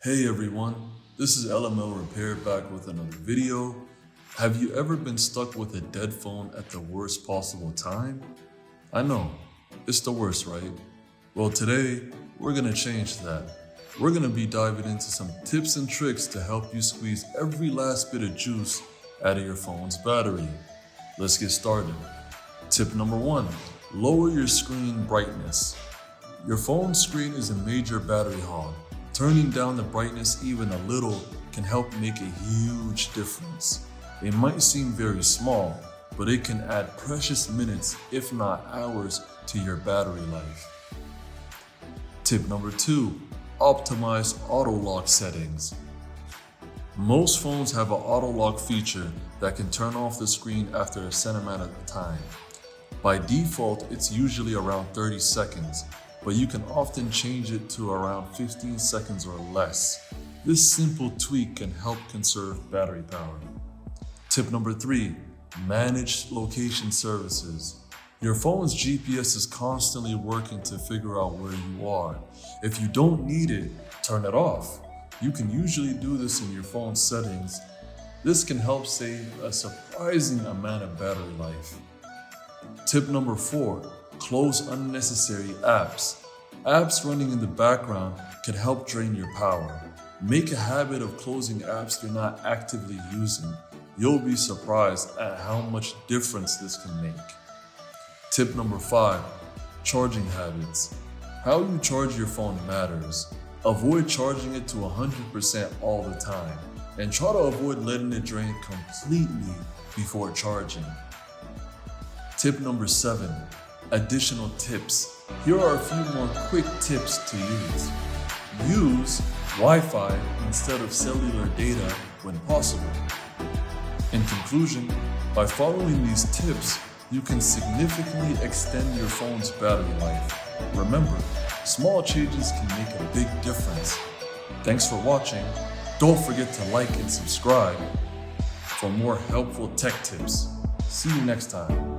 Hey everyone, this is lmlrepair back with another video. Have you ever been stuck with a dead phone at the worst possible time? I know, it's the worst, right? Well, today, we're gonna change that. We're gonna be diving into some tips and tricks to help you squeeze every last bit of juice out of your phone's battery. Let's get started. Tip number 1, lower your screen brightness. Your phone screen is a major battery hog. Turning down the brightness even a little can help make a huge difference. It might seem very small, but it can add precious minutes, if not hours, to your battery life. Tip number 2, optimize auto lock settings. Most phones have an auto lock feature that can turn off the screen after a set amount of time. By default, it's usually around 30 seconds. But you can often change it to around 15 seconds or less. This simple tweak can help conserve battery power. Tip number 3, manage location services. Your phone's GPS is constantly working to figure out where you are. If you don't need it, turn it off. You can usually do this in your phone settings. This can help save a surprising amount of battery life. Tip number 4, close unnecessary apps. Apps running in the background can help drain your power. Make a habit of closing apps you're not actively using. You'll be surprised at how much difference this can make. Tip number 5, charging habits. How you charge your phone matters. Avoid charging it to 100% all the time, and try to avoid letting it drain completely before charging. Tip number 7, additional tips. Here are a few more quick tips to use. Use Wi-Fi instead of cellular data when possible. In conclusion, by following these tips, you can significantly extend your phone's battery life. Remember, small changes can make a big difference. Thanks for watching. Don't forget to like and subscribe for more helpful tech tips. See you next time.